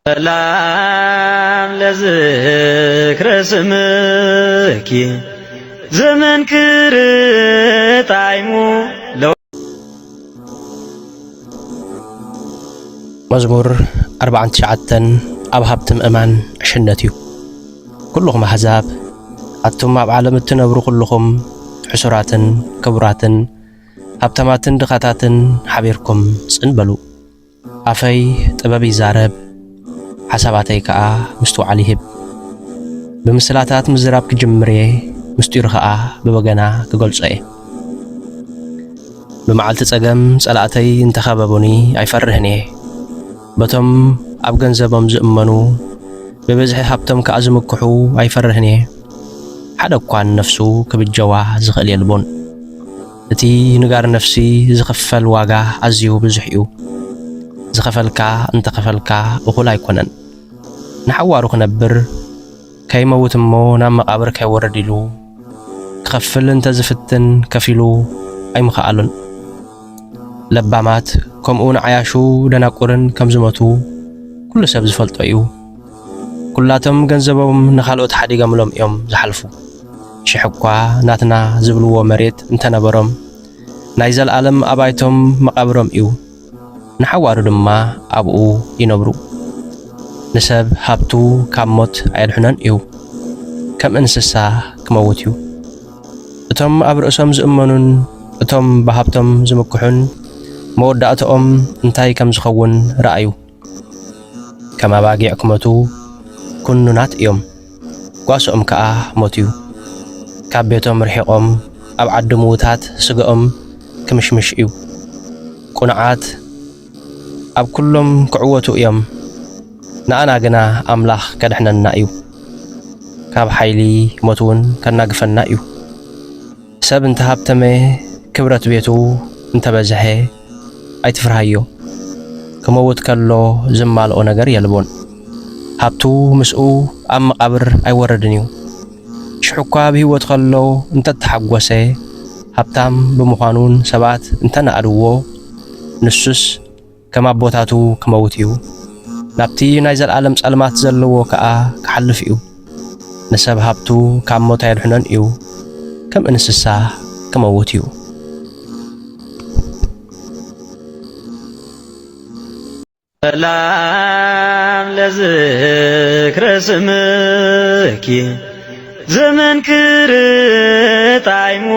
ሰላም ለዝክረ ስምኪ ዘመንክር ጣዕሙ መዝሙር 49 ኣብ ሃብቲ ምእማን ዕሽነት እዩ። ኩልኹም ኣሕዛብ ኣቱም ኣብ ዓለም እትነብሩ ኩልኹም ሕሱራትን ክቡራትን ሃብታማትን ድኻታትን ሓቢርኩም ጽንበሉ። ኣፈይ ጥበብ ይዛረብ ሓሳባተይ ከዓ ምስቱ ዓሊ ይህብ። ብምስላታት ምዝራብ ክጅምር እየ ምስጢሩ ከዓ ብበገና ክገልጾ እየ። ብመዓልቲ ጸገም ጸላእተይ እንተኸበቡኒ ኣይፈርህን እየ። በቶም ኣብ ገንዘቦም ዝእመኑ ብብዝሒ ሃብቶም ከዓ ዝምክሑ ኣይፈርህን እየ። ሓደ እኳን ነፍሱ ክብጀዋ ዝኽእል የልቦን። እቲ ንጋር ነፍሲ ዝኽፈል ዋጋ ኣዝዩ ብዙሕ እዩ። ዝኸፈልካ እንተኸፈልካ እኹል ኣይኮነን። ንሓዋሩ ክነብር ከይመውት እሞ ናብ መቓብር ከይወረድ ኢሉ ክኸፍል እንተዝፍትን ከፊሉ ኣይምኽኣሉን። ለባማት ከምኡ ንዓያሹ ደናቁርን ከም ዝመቱ ኩሉ ሰብ ዝፈልጦ እዩ። ኩላቶም ገንዘቦም ንኻልኦት ሓዲጎምሎም እዮም ዝሓልፉ። ሽሕ እኳ ናትና ዝብልዎ መሬት እንተነበሮም ናይ ዘለዓለም ኣባይቶም መቓብሮም እዩ። ንሓዋሩ ድማ ኣብኡ ይነብሩ። ንሰብ ሃብቱ ካብ ሞት ኣየድሕኖን እዩ፣ ከም እንስሳ ክመውት እዩ። እቶም ኣብ ርእሶም ዝእመኑን እቶም ብሃብቶም ዝምክሑን መወዳእቶኦም እንታይ ከም ዝኸውን ረኣዩ። ከም ኣባጊዕ ክመቱ ኩኑናት እዮም፣ ጓሶኦም ከዓ ሞት እዩ። ካብ ቤቶም ርሒቖም ኣብ ዓዲ ምዉታት ስግኦም ክምሽምሽ እዩ። ቁኑዓት ኣብ ኩሎም ክዕወቱ እዮም፣ ንኣና ግና ኣምላኽ ከድሕነና እዩ። ካብ ሓይሊ ሞት እውን ከናግፈና እዩ። ሰብ እንተሃብተመ ክብረት ቤቱ እንተበዝሐ ኣይትፍርሃዮ። ክመውት ከሎ ዝማልኦ ነገር የልቦን። ሃብቱ ምስኡ ኣብ መቓብር ኣይወረድን እዩ። ሽሕ እኳ ብሂወት ከሎ እንተተሓጐሰ ሃብታም ብምዃኑን ሰባት እንተነኣድዎ ንሱስ ከም ኣቦታቱ ክመውት እዩ። ናብቲ ናይ ዘለዓለም ጸልማት ዘለዎ ከዓ ክሓልፍ እዩ። ንሰብ ሃብቱ ካብ ሞት ኣየድሕኖን እዩ፣ ከም እንስሳ ክመውት እዩ። ሰላም ለዝክረ ስምኪ ዘመንክር ጣዕሙ